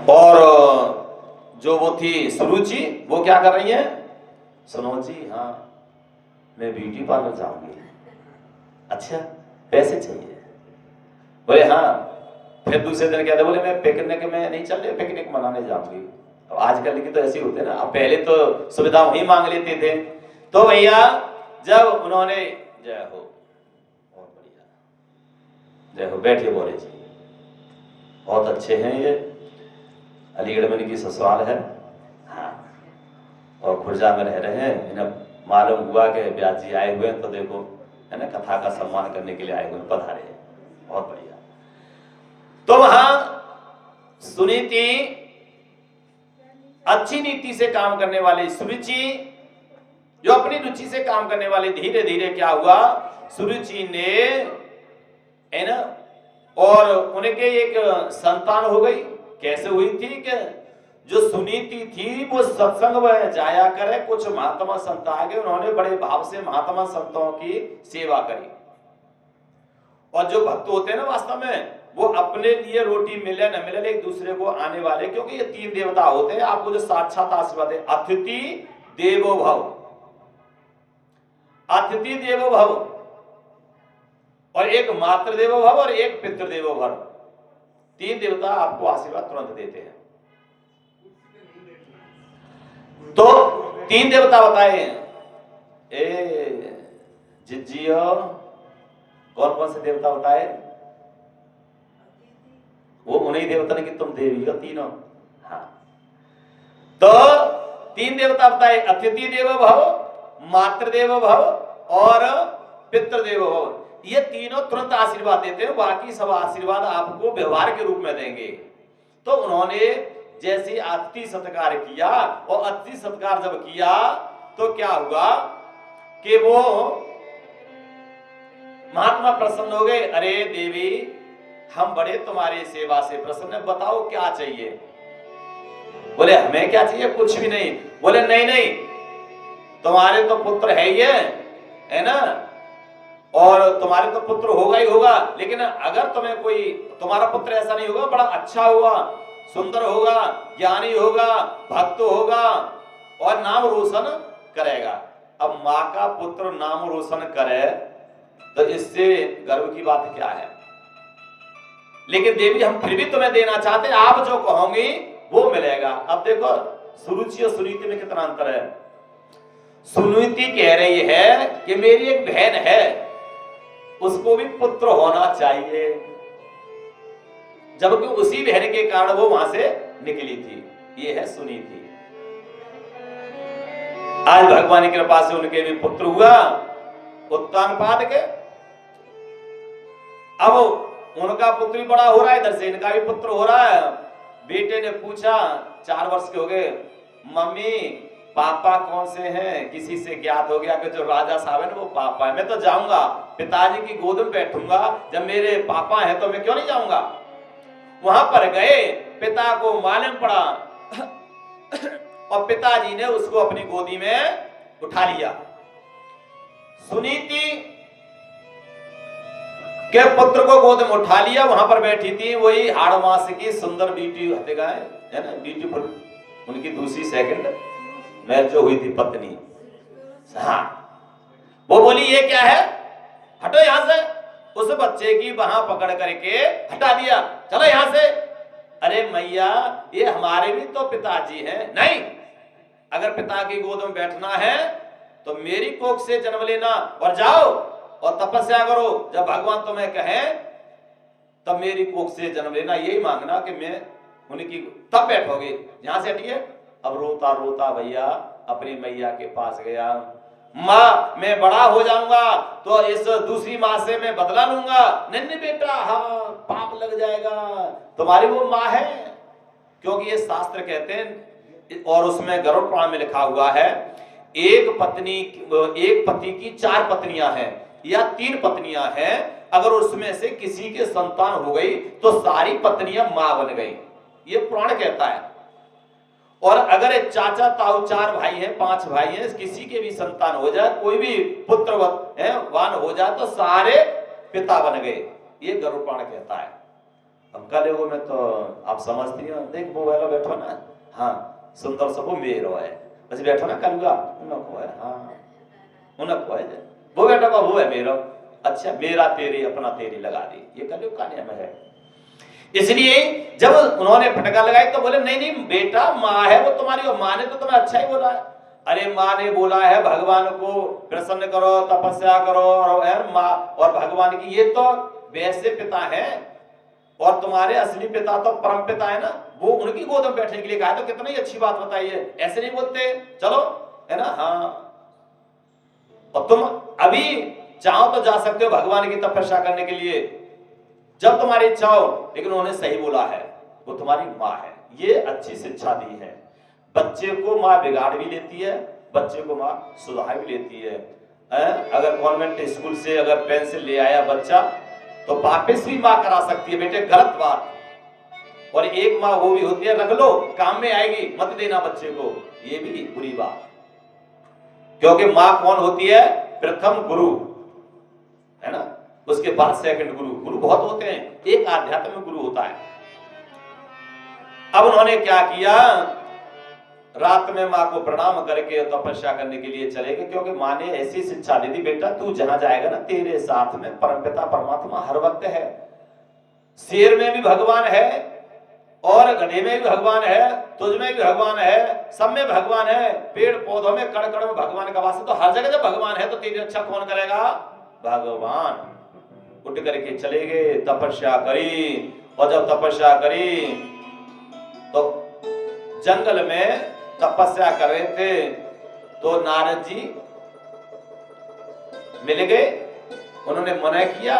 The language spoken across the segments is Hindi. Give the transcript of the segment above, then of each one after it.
और जो वो थी सुरुचि, वो क्या कर रही है? सुनो जी, हाँ मैं ब्यूटी पार्लर जाऊंगी। अच्छा, पैसे चाहिए? बोले हाँ। फिर दूसरे दिन कहते, बोले मैं पिकनिक में नहीं चल रहे, पिकनिक मनाने जाऊंगी। तो आजकल की तो ऐसे होते ना, अब पहले तो सुविधा वही मांग लेते थे। तो भैया जब उन्होंने, जय हो, बहुत बढ़िया, जय हो, बैठिए बोले जी, बहुत अच्छे हैं ये, अलीगढ़ में इनकी ससुराल है, हाँ, और खुर्जा में रह रहे हैं। इन्हें मालूम हुआ कि ब्यास जी आए हुए हैं, तो देखो है ना, कथा का सम्मान करने के लिए आए हुए, पधारे हैं, बहुत बढ़िया। तो वहां सुनीति, अच्छी नीति से काम करने वाली सुरुचि, जो अपनी रुचि से काम करने वाले, धीरे धीरे क्या हुआ, सुरुचि ने है ना, और उनके एक संतान हो गई। कैसे हुई थी कि जो सुनीति थी वो सत्संग में जाया करे, कुछ महात्मा संत आ गए, उन्होंने बड़े भाव से महात्मा संतों की सेवा करी। और जो भक्त होते हैं ना, वास्तव में वो अपने लिए रोटी मिले न मिले, एक दूसरे को आने वाले, क्योंकि ये तीन देवता होते हैं आपको जो साक्षात आशीर्वाद है, अतिथि देवो भव, अतिथि देवो भव, और एक मातृ देवो भव, और एक पितृ देवो भव। तीन देवता आपको आशीर्वाद तुरंत देते हैं। तो तीन देवता बताए, ए जिज्जियो, कौन कौन से देवता बताए? वो उन्हीं देवता ने कि तुम देवी हो तीनों, हाँ। तो तीन देवता बताए, अतिथि देवो भव, मातृदेवो भव और पितृदेवो भव। ये तीनों तुरंत आशीर्वाद देते हैं, बाकी सब आशीर्वाद आपको व्यवहार के रूप में देंगे। तो उन्होंने जैसे अतिथि सत्कार किया, और अतिथि सत्कार जब किया तो क्या हुआ कि वो महात्मा प्रसन्न हो गए। अरे देवी, हम बड़े तुम्हारी सेवा से प्रसन्न, बताओ क्या चाहिए? बोले हमें क्या चाहिए, कुछ भी नहीं। बोले नहीं नहीं, तुम्हारे तो पुत्र है ही है ना, और तुम्हारे तो पुत्र होगा ही होगा, लेकिन अगर तुम्हें कोई, तुम्हारा पुत्र ऐसा नहीं होगा, बड़ा अच्छा होगा, सुंदर होगा, ज्ञानी होगा, भक्त होगा, और नाम रोशन करेगा। अब माँ का पुत्र नाम रोशन करे तो इससे गर्व की बात क्या है? लेकिन देवी हम फिर भी तुम्हें देना चाहते हैं, आप जो कहोगे वो मिलेगा। अब देखो सुरुचि और सुनीति में कितना अंतर है। सुनीति कह रही है कि मेरी एक बहन है, उसको भी पुत्र होना चाहिए, जबकि उसी बहन के कारण वो वहां से निकली थी। ये है सुनीति। आज भगवान की कृपा से उनके भी पुत्र हुआ, उत्तानपाद के। अब उनका पुत्र भी बड़ा हो रहा है, इधर से इनका भी पुत्र हो रहा है। बेटे ने पूछा, 4 वर्ष के हो गए, मम्मी पापा कौन से हैं? किसी से ज्ञात हो गया कि जो राजा साहब है ना वो पापा है। मैं तो जाऊंगा, पिताजी की गोद में बैठूंगा, जब मेरे पापा हैं तो मैं क्यों नहीं जाऊंगा? वहां पर गए, पिता को मालूम पड़ा और पिताजी ने उसको अपनी गोदी में उठा लिया। सुनीति के पुत्र को गोद में उठा लिया, वहां पर बैठी थी वही हाड़ मास की सुंदर ब्यूटी है ना, ब्यूटीफुल, उनकी दूसरी सेकंड मैरिज जो हुई थी पत्नी। हाँ, वो बोली ये क्या है, हटो यहां से। उस बच्चे की वहां पकड़ करके हटा दिया, चलो यहां से। अरे मैया, ये हमारे भी तो पिताजी हैं। नहीं, अगर पिता की गोद में बैठना है तो मेरी कोख से जन्म लेना और जाओ और तपस्या करो। जब भगवान तुम्हें कहे तब मेरी कोख से जन्म लेना, यही मांगना कि मैं उनकी, तब बैठोगे। यहां से हटिए। अब रोता रोता भैया अपनी मैया के पास गया। माँ, मैं बड़ा हो जाऊंगा तो इस दूसरी माँ से मैं बदला लूंगा। नहीं बेटा, हाँ पाप लग जाएगा, तुम्हारी वो माँ है। क्योंकि ये शास्त्र कहते हैं, और उसमें गरुड़ पुराण में लिखा हुआ है, एक पति की 4 पत्नियां हैं या 3 पत्नियां हैं, अगर उसमें से किसी के संतान हो गई तो सारी पत्नियां मां बन गई, ये पुराण कहता है। और अगर एक चाचा ताऊ 4 भाई हैं, 5 भाई हैं, किसी के भी संतान हो जाए, कोई भी पुत्रवान हो जाए तो सारे पिता बन गए, ये गरुड़ पुराण कहता है। अब कल वो में तो आप समझती हो, देख वो वाला बैठो ना, हाँ सुंदर सब वो मेरो है, बस बैठो ना कलुआ उनको है, हाँ उनको है, वो बेटा का वो है मेरो, अच्छा मेरा तेरी अपना तेरी लगा दी, ये कलयुग का नियम है। इसलिए जब उन्होंने फटका लगाई तो बोले नहीं नहीं बेटा माँ है वो तुम्हारी, और माँ ने तो तुम्हें अच्छा ही बोला है। अरे माँ ने बोला है भगवान को प्रसन्न करो, तपस्या करो, और माँ और भगवान की ये तो वैसे पिता है, और तुम्हारे असली पिता तो परम पिता है ना, वो उनकी गोद में बैठने के लिए कहा, तो कितनी अच्छी बात बताई है, ऐसे नहीं बोलते चलो है ना। हाँ और तुम अभी चाहो तो जा सकते हो भगवान की तपस्या करने के लिए जब तुम्हारी इच्छा हो, लेकिन उन्होंने सही बोला है, वो तुम्हारी माँ है, ये अच्छी शिक्षा दी है। बच्चे को माँ बिगाड़ भी लेती है, बच्चे को माँ सुधार भी लेती है। अगर कॉन्वेंट स्कूल से अगर पेंसिल ले आया बच्चा तो वापस भी माँ करा सकती है, बेटे गलत बात। और एक माँ वो भी होती है, रख लो काम में आएगी, मत देना बच्चे को, ये भी बुरी बात। क्योंकि माँ कौन होती है? प्रथम गुरु है ना, उसके बाद सेकंड गुरु। गुरु बहुत होते हैं, एक आध्यात्म में गुरु होता है। अब उन्होंने क्या किया, रात में माँ को प्रणाम करके तपस्या करने के लिए चले गए, क्योंकि माँ ने ऐसी शिक्षा दी थी, बेटा तू जहां जाएगा ना तेरे साथ में परमपिता परमात्मा हर वक्त है। शेर में भी भगवान है, और गधे में भी भगवान है, तुझ में भी भगवान है, सब में भगवान है, पेड़ पौधों में कण कण में भगवान का वास है। तो हर जगह जब भगवान है तो तेरी रक्षा कौन करेगा? भगवान। उठ करके चले गए, तपस्या करी, और जब तपस्या करी तो जंगल में तपस्या कर रहे थे तो नारद जी मिल गए। उन्होंने मना किया,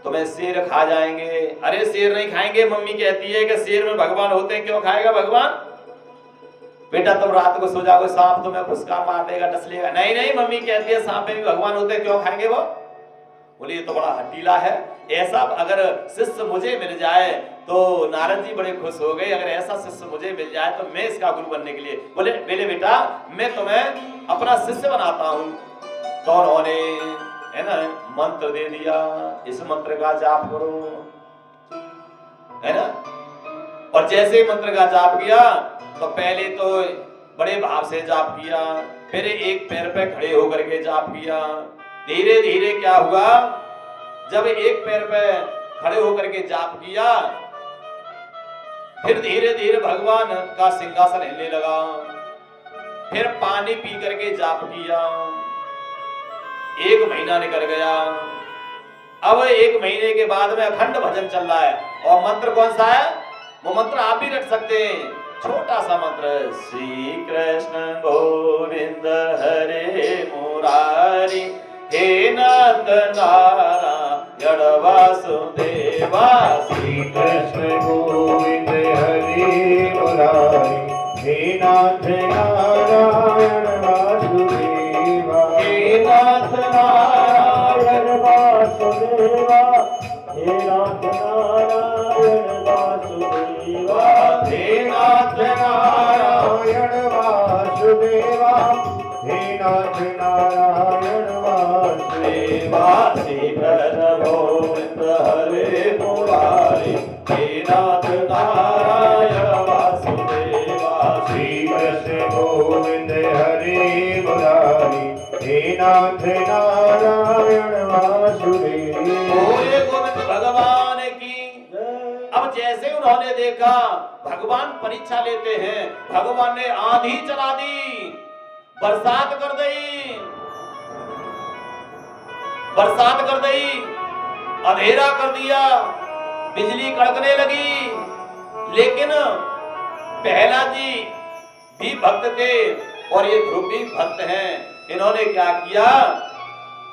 तुम्हें शेर खा जाएंगे। अरे शेर नहीं खाएंगे, मम्मी कहती है कि शेर में भगवान होते हैं, क्यों खाएगा भगवान? बेटा तुम रात को सो जाओगे, सांप तुम्हें फुसकार मार देगा, डस लेगा। नहीं नहीं मम्मी कहती है सांप में भी भगवान होते हैं, क्यों खाएंगे वो? बोले ये तो बड़ा हठीला है, ऐसा अगर शिष्य मुझे मिल जाए तो नारद जी बड़े खुश हो गए। अगर ऐसा शिष्य मुझे मिल जाए तो मैं इसका गुरु बनने के लिए, बोले बेटा मैं तुम्हें अपना शिष्य बनाता हूं। तो उन्होंने है ना मंत्र दे दिया, इस मंत्र का जाप करो, है ना। और जैसे मंत्र का जाप किया तो पहले तो बड़े भाव से जाप किया, फिर एक पैर पे खड़े होकर के जाप किया। धीरे धीरे क्या हुआ, जब एक पैर पे खड़े होकर के जाप किया, फिर धीरे धीरे भगवान का सिंहासन हिलने लगा। फिर पानी पी करके जाप किया। 1 महीना निकल गया। अब 1 महीने के बाद में अखंड भजन चल रहा है। और मंत्र कौन सा है? वो मंत्र आप भी रख सकते हैं, छोटा सा मंत्र, श्री कृष्ण गोविंद हरे मुरारी, हे नाथ नारायण वासुदेवा। श्री कृष्ण गोविंद हरे मुरारी, हे नाथ नारायण वासुदेवा। हे नाथ नारायण वासुदेवा, हे नाथ नारायण वासुदेवा। हे नाथ नारायण वासुदेवा, हे नाथ नारायण वासुदेवा। श्री कृष्ण गोविंद हरे मुरारी, हे नाथ नारायण वासुदेवा। श्री कृष्ण गोविंद हरे मुरारी, हे नाथ नारायण वासुदेवा। बोले गोविंद भगवान की। अब जैसे उन्होंने देखा भगवान परीक्षा लेते हैं, भगवान ने आंधी चला दी, बरसात कर दी, बरसात कर दी, अंधेरा कर दिया, बिजली कड़कने लगी। लेकिन प्रहलाद जी भी भक्त थे और ये ध्रुव भी भक्त हैं। इन्होंने क्या किया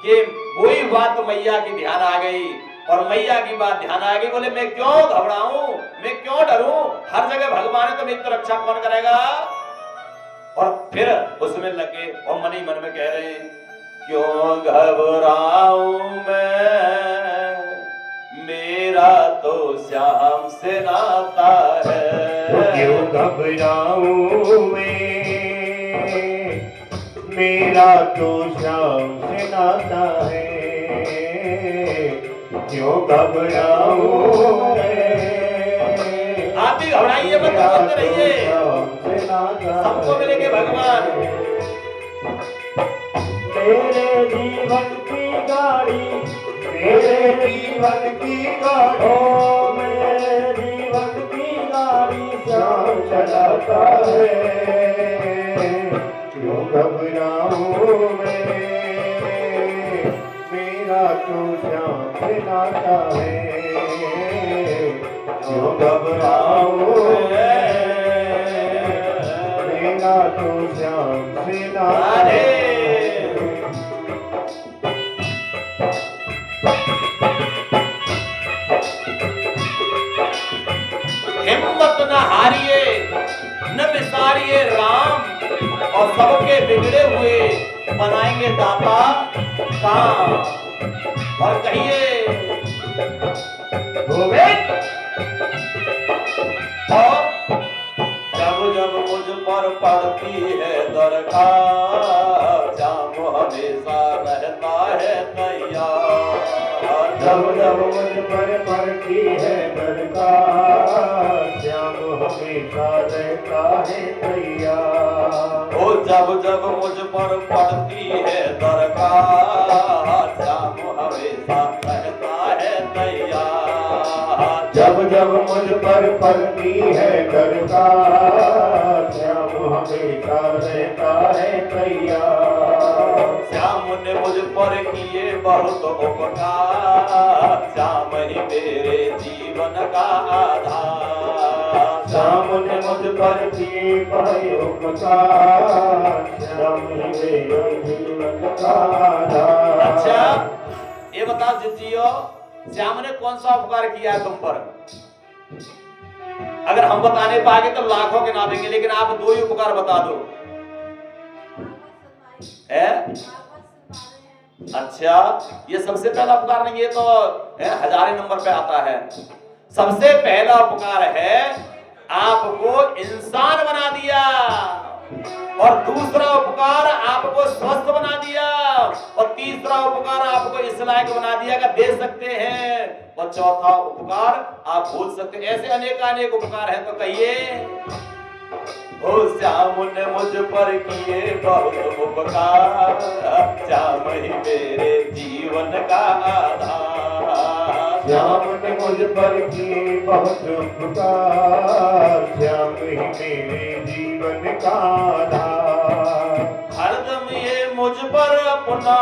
कि वही बात मैया की ध्यान आ गई, और मैया की बात ध्यान आ गई। बोले मैं क्यों घबराऊं, मैं क्यों डरूं, हर जगह भगवान है तो मेरी तो रक्षा कौन करेगा? और फिर उसमें लगे और मन ही मन में कह रहे हैं, क्यों घबराऊं मैं, मेरा तो श्याम से नाता है। क्यों घबराऊं मैं, मेरा तो श्याम से नाता है। क्यों घबराऊं मैं, आप भी घबराइए मत, बोलते रहिए, से नाता सबको मिलेंगे भगवान। मेरे जीवन की गाड़ी, मेरे जीवन की गाड़ी, ओ मेरे जीवन की गाड़ी श्याम चलाता है। क्यों घबराऊं मैं, मेरा तो श्याम से नाता है। क्यों घबराऊं मैं, मेरा तो श्याम से नाता है। हिम्मत न हारिए, न बिसारिए राम, और सबके बिगड़े हुए बनाएंगे दाता काम। और कहिए गोविंद, और जब जब मुझ पर पड़ती है दरकार, श्याम हमेशा रहता है तैयार। जब जब मुझ पर पड़ती है दरकार, श्याम हमेशा रहता है तैयार। ओ जब जब मुझ पर पड़ती है दरकार, श्याम हमेशा रहता है तैयार। जब जब मुझ पर पड़ती है दरकार, श्याम हमेशा रहता है तैयार। श्याम ने मुझ पर किए बहुत उपकार, श्याम ही मेरे जीवन का आधार। श्याम ने मुझ पर किए बहुत उपकार, श्याम ही मेरे जीवन का आधार। अच्छा ये बताओ जितियो, श्याम ने कौन सा उपकार किया है तुम पर? अगर हम बताने पाएंगे तो लाखों के ना देंगे, लेकिन आप दो ही उपकार बता दो। अच्छा ये सबसे पहला उपकार नहीं, ये तो हजारे नंबर पे आता है। सबसे पहला उपकार है आपको इंसान बना दिया, और दूसरा उपकार आपको स्वस्थ बना दिया, और तीसरा उपकार आपको इस लायक बना दिया कि दे सकते हैं, और चौथा उपकार आप भूल सकते हैं। ऐसे अनेक उपकार हैं, तो कहिए ओ श्याम ने मुझ पर किए बहुत उपकार, श्याम ही मेरे जीवन का आधार। श्याम ने मुझ पर किए बहुत उपकार, श्याम ही मेरे जीवन का आधार। हरदम ये मुझ पर अपना,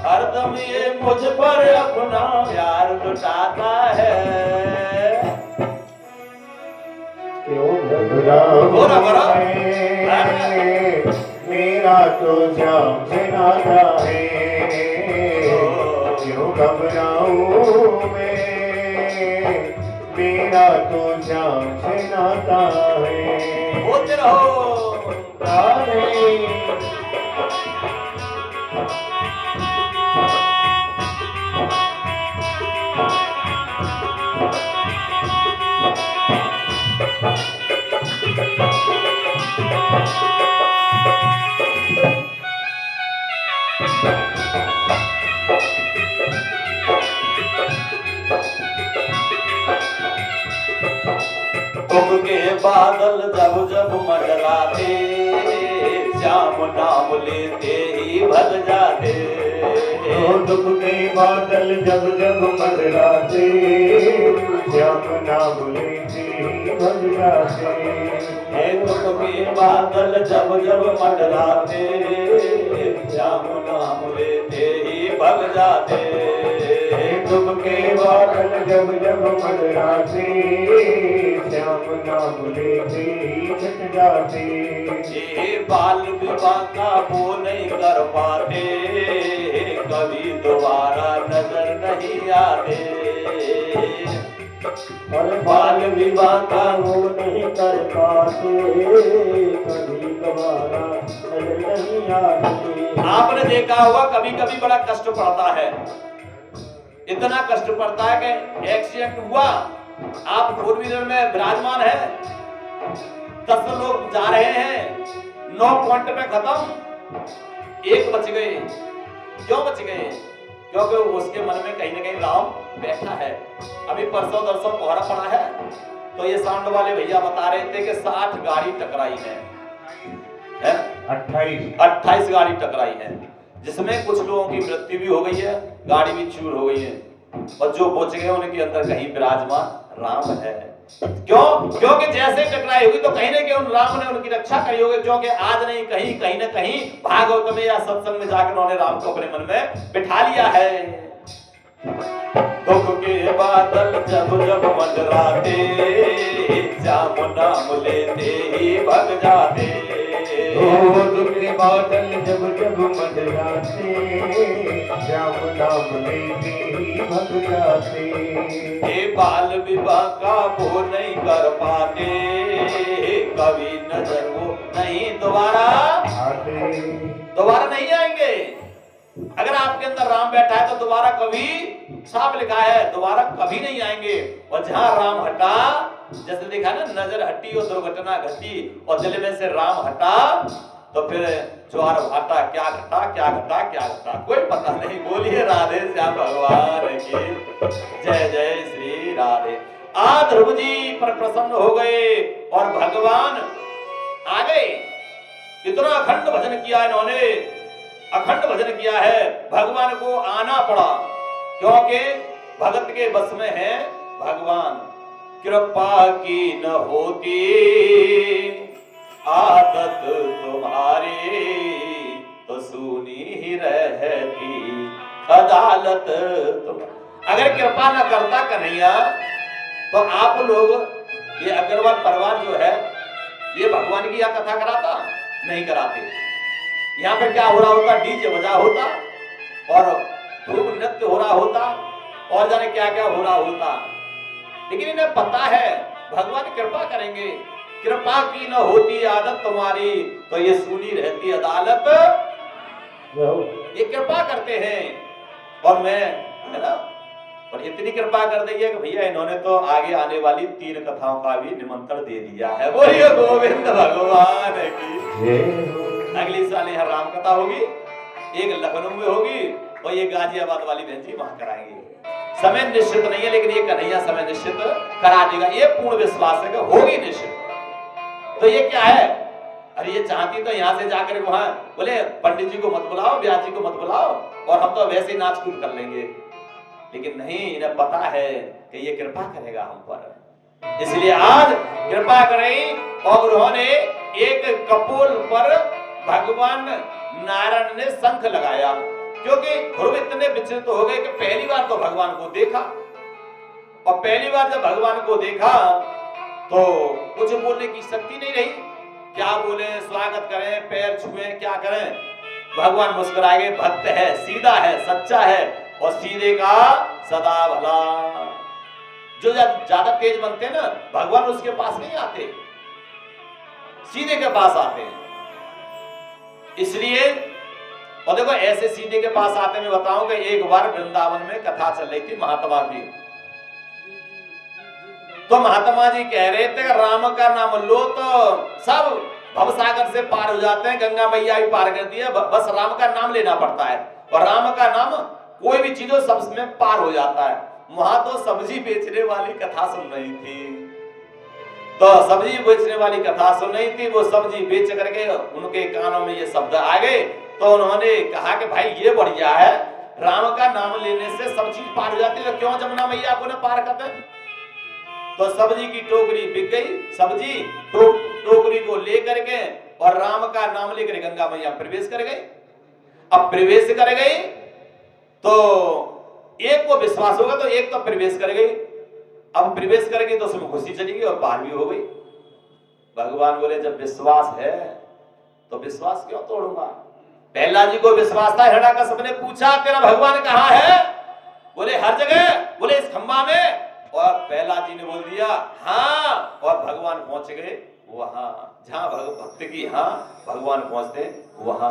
हरदम ये मुझ पर अपना प्यार लुटाता है। क्यों घबराऊं मैं, मेरा तो श्याम से नाता है। क्यों घबराऊं मैं, मेरा तो श्याम से नाता है। बोलते रहो दुख के बादल जब जब मंडराते, श्याम नाम लेते ही भग जाते। दुख के बादल जब जब मंडराते, श्याम नाम लेते ही भग जाते। दुख के बादल जब जब मंडराते, श्याम नाम लेते ही भग जाते। दुख के बादल जब जब मंडराते, श्याम नाम लेते ही छट जाते। ये बाल विवाह का वो नहीं कर पाते, कभी दोबारा नजर नहीं आते। और बाल विवाह का वो नहीं कर पाते, कभी दोबारा नजर नहीं आते। आपने देखा होगा कभी कभी बड़ा कष्ट पड़ता है, इतना कष्ट पड़ता है कि एक्सीडेंट हुआ, आप फोर व्हीलर में विराजमान है, 10 लोग जा रहे हैं, 9 पॉइंट पे खत्म, 1 बच गए। क्यों बच गए? क्योंकि उसके मन में कहीं ना कहीं राम बैठा है। अभी परसों दरसों कोहरा पड़ा है, तो ये साउंड वाले भैया बता रहे थे कि 60 गाड़ी टकराई है 28 गाड़ी टकराई है, जिसमें कुछ लोगों की मृत्यु भी हो गई है, गाड़ी भी चूर हो गई है, और जो बच गए उनके अंदर कहीं विराजमान राम है। क्यों? क्योंकि जैसे टकराई होगी तो कहीं ना कहीं उन राम ने उनकी रक्षा करी होगी, क्योंकि आज नहीं कहीं ना कहीं भागवत में या सत्संग में जाकर उन्होंने राम को अपने मन में बिठा लिया है। दुख के बादल जब जब मंडराते, श्याम नाम लेते ही भग जाते। दुख के बादल जब जब मंडराते, श्याम नाम लेते ही भग जाते। ये बाल विवाह का वो नहीं कर पाते, कभी नजर वो नहीं दोबारा नहीं आएंगे। अगर आपके अंदर राम बैठा है तो दोबारा कभी, साफ लिखा है, दोबारा कभी नहीं आएंगे। और जहां राम हटा, जैसे देखा ना, नजर हटी और दुर्घटना घटी, और दिल में से राम हटा तो फिर ज्वार भाटा, क्या घटा कोई पता नहीं। बोलिए राधे श्याम भगवान की जय जय श्री राधे। आज ध्रुव जी पर प्रसन्न हो गए और भगवान आ गए। इतना अखंड भजन किया इन्होंने, अखंड भजन किया है, भगवान को आना पड़ा, क्योंकि भगत के बस में है भगवान। कृपा की न होती आदत तुम्हारी, तो सुनी ही रहती अदालत तुम। अगर कृपा न करता कन्हैया तो आप लोग, ये अग्रवाल परिवार जो है, ये भगवान की यह कथा कराता नहीं कराते। यहाँ पे क्या हो रहा होता, डीजे बजा होता और ध्रुव नृत्य हो रहा होता और जाने क्या क्या हो रहा होता। लेकिन इन्हें पता है भगवान कृपा करेंगे। कृपा की न होती आदत तुम्हारी, तो ये सुनी रहती अदालत। ये कृपा करते हैं और मैं, है ना, और इतनी कृपा कर दी है कि भैया इन्होंने तो आगे आने वाली 3 कथाओं का भी निमंत्रण दे दिया है। बोलिए गोविंद भगवान की। अगली साल यहाँ राम कथा होगी, एक लखनऊ में होगी और ये गाजियाबाद वाली बहन जी वहां कराएंगे। समय निश्चित नहीं है, लेकिन ये कन्हैया समय निश्चित करा देगा, ये पूर्ण विश्वास है कि होगी निश्चित। तो ये क्या है, अरे ये चाहती तो यहाँ से जाकर वहां बोले पंडित जी को मत बुलाओ, ब्याह जी को मत बुलाओ, और हम तो वैसे ही नाच कूद कर लेंगे। लेकिन नहीं, इन्हें पता है कि ये कृपा करेगा हम पर, इसलिए आज कृपा करें। और उन्होंने एक कपोल पर भगवान नारायण ने शंख लगाया, क्योंकि ध्रुव इतने विचलित हो गए कि पहली बार तो भगवान को देखा, और पहली बार जब भगवान को देखा तो कुछ बोलने की शक्ति नहीं रही। क्या बोले, स्वागत करें, पैर छुए, क्या करें। भगवान मुस्कुराए गए, भक्त है, सीधा है, सच्चा है, और सीधे का सदा भला। जो ज्यादा तेज बनते हैं ना, भगवान उसके पास नहीं आते, सीधे के पास आते हैं। इसलिए, और देखो ऐसे सीधे के पास आते, मैं बताऊं कि एक बार वृंदावन में कथा चल रही थी महात्मा की, तो महात्मा जी कह रहे थे राम का नाम लो तो सब भवसागर से पार हो जाते हैं, गंगा मैया भी पार कर दी है, बस राम का नाम लेना पड़ता है, और राम का नाम कोई भी चीज हो सब में पार हो जाता है। वहां तो सब्जी बेचने वाली कथा सुन रही थी, तो सब्जी बेचने वाली कथा सुन रही थी, वो सब्जी बेच करके उनके कानों में ये शब्द आ गए, तो उन्होंने कहा कि भाई ये बढ़िया है, राम का नाम लेने से सब चीज पार हो जाती है, तो क्यों जमुना मैया को ना पार करते। तो सब्जी की टोकरी बिक गई, सब्जी टोकरी को लेकर के और राम का नाम लेकर गंगा मैया प्रवेश कर गई। अब प्रवेश कर गई तो एक को विश्वास होगा, तो एक तो प्रवेश कर गई। अब प्रवेश कर गई तो उसमें खुशी चली गई और पार भी हो गई। भगवान बोले जब विश्वास है तो विश्वास क्यों तोड़ूंगा। प्रहलाद जी को विश्वास था, हिरण्याकश्यप ने पूछा तेरा भगवान कहाँ है, बोले हर जगह, बोले इस खंबा में, और प्रहलाद जी ने बोल दिया हाँ, और भगवान पहुंच गए वहां जहां भक्त की हाँ भगवान पहुंचते वहां।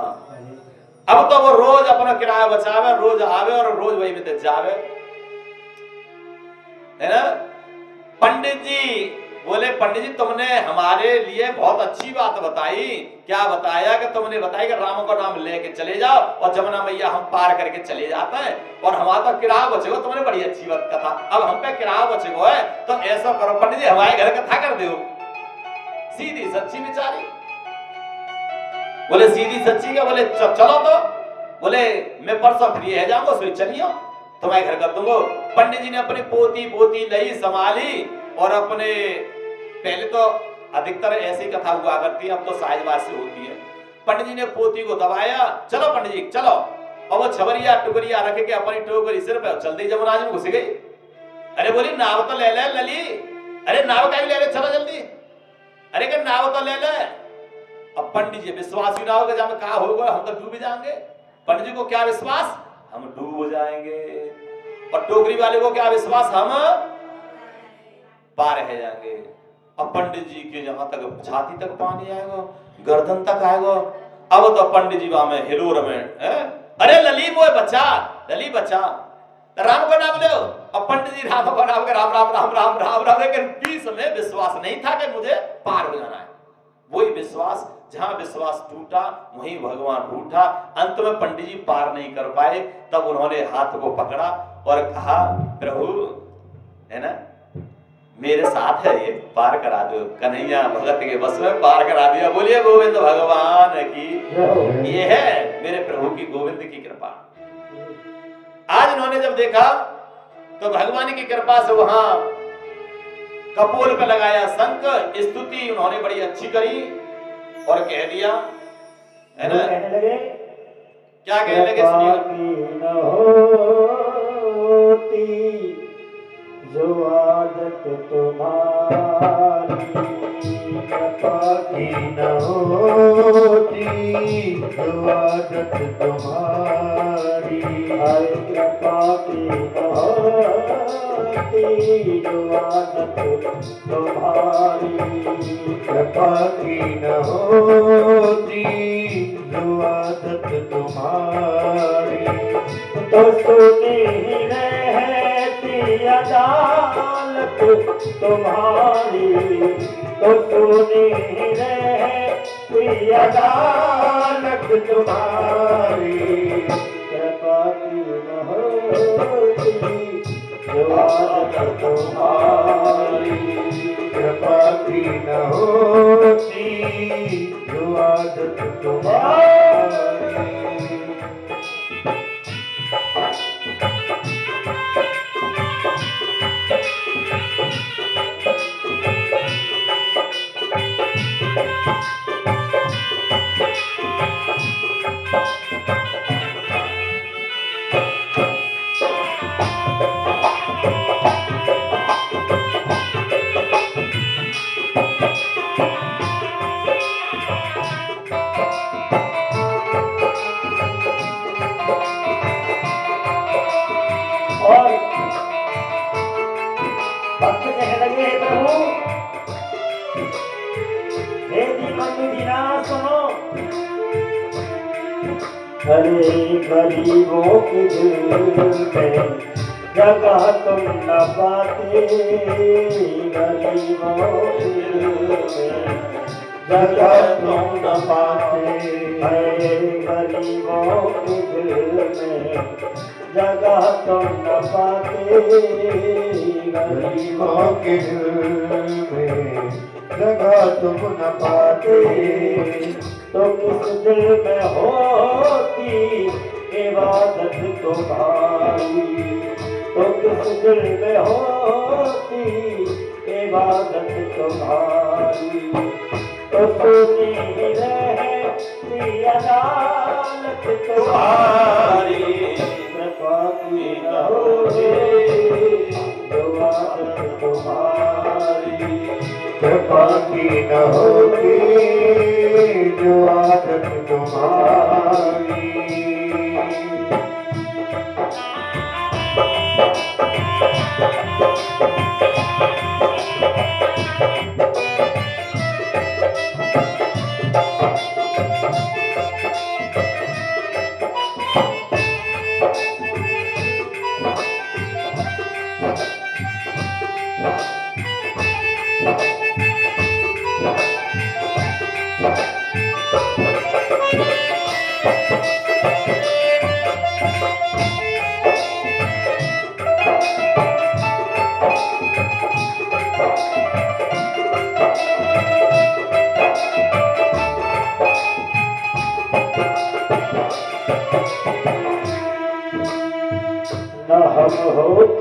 अब तो वो रोज अपना किराया बचावे, रोज आवे और रोज वही में जावे, है ना। पंडित जी बोले पंडित जी तुमने हमारे लिए बहुत अच्छी बात बताई। क्या बताया? कि तुमने बताया कि राम का नाम लेके चले जाओ और जमुना मैया हम पार करके चले जाते हैं और हमारा तो किराया बचेगा। तुमने बड़ी अच्छी बात कथा, अब हम पे किराया बचेगा है तो ऐसा करो पंडित जी हमारे घर कथा कर दो। सीधी सच्ची बिचारी। बोले सीधी सच्ची क्या? बोले चलो तो। बोले मैं परसों फ्री है जाऊंगा, फिर चलियो तुम्हारे घर कर दूंगा। पंडित जी ने अपनी पोती पोती लई संभाली और अपने पहले तो अधिकतर ऐसी कथा हुआ करती है, अब तो साइजबाज से होती है। पंडित जी ने पोती को दबाया, चलो पंडित जी चलो। और वो छबरिया टुकरिया रख के अपनी टोकरी सिर पे चल दी, जमुना जी में घुस गई। अरे बोली नाव तो ले ले लली। अरे नाव का ले ले, चलो जल्दी। अरे कि नाव तो ले ले। अब पंडित जी विश्वास ही ना होगा जब कहा होगा हम तो डूब जाएंगे। पंडित जी को क्या विश्वास? हम डूब जाएंगे। और टोकरी वाले को क्या विश्वास? हम पार रह जाएंगे। अब पंडित जी के जहां तक छाती तक पानी आएगा, गर्दन तक आएगा। अब तो पंडित जी वहां में हिलोर में अरे लली मोए बच्चा, लली बच्चा राम का नाम लो। अब पंडित जी राम का नाम राम राम राम राम राम राम, लेकिन बीच में विश्वास नहीं था कि मुझे पार हो जाना है। वही विश्वास, जहां विश्वास टूटा वहीं भगवान रूठा। अंत में पंडित जी पार नहीं कर पाए। तब उन्होंने हाथ को पकड़ा और कहा प्रभु है ना मेरे साथ है, ये पार करा दो। कन्हैया भगत के बस में पार करा दिया। बोलिए गोविंद भगवान की। ये है मेरे प्रभु की, गोविंद की कृपा। आज इन्होंने जब देखा तो भगवान की कृपा से वहां कपोल पे लगाया शंख, स्तुति उन्होंने बड़ी अच्छी करी और कह दिया है ना। कहने लगे क्या कहने लगे? जो आदत तुम्हारी कृपा की न होती, जो आदत तुम्हारी हाय कृपा की न होती, जो आदत तुम्हारी कृपा की न होती, जो आदत तुम्हारी तो सुनी रहती अदालत तुम्हारी, तो सुनी रहती अदालत तुम्हारी कृपा की न होती, जो आदत तुम्हारी कृपा की न होती, जो आदत तुम्हारी। और भक्त कहने लगे प्रभु हे दीपक दीना सुनो। अरे गरीबों के दिल में जगह तुम न पाते, गरीबों के दिल में जगह तुम न पाते, गरीबों के दिल में जगह तुम न पाते, गरीबों के दिल में जगह तुम न पाते। तो किस दिल में होती इबादत तुम्हारी, तो किस दिल में होती इबादत तुम्हारी, तो सुनी रहती अदालत तुम्हारी कृपा की न होती, जो आदत तुम्हारी कृपा की न होती, जो आदत तुम्हारी।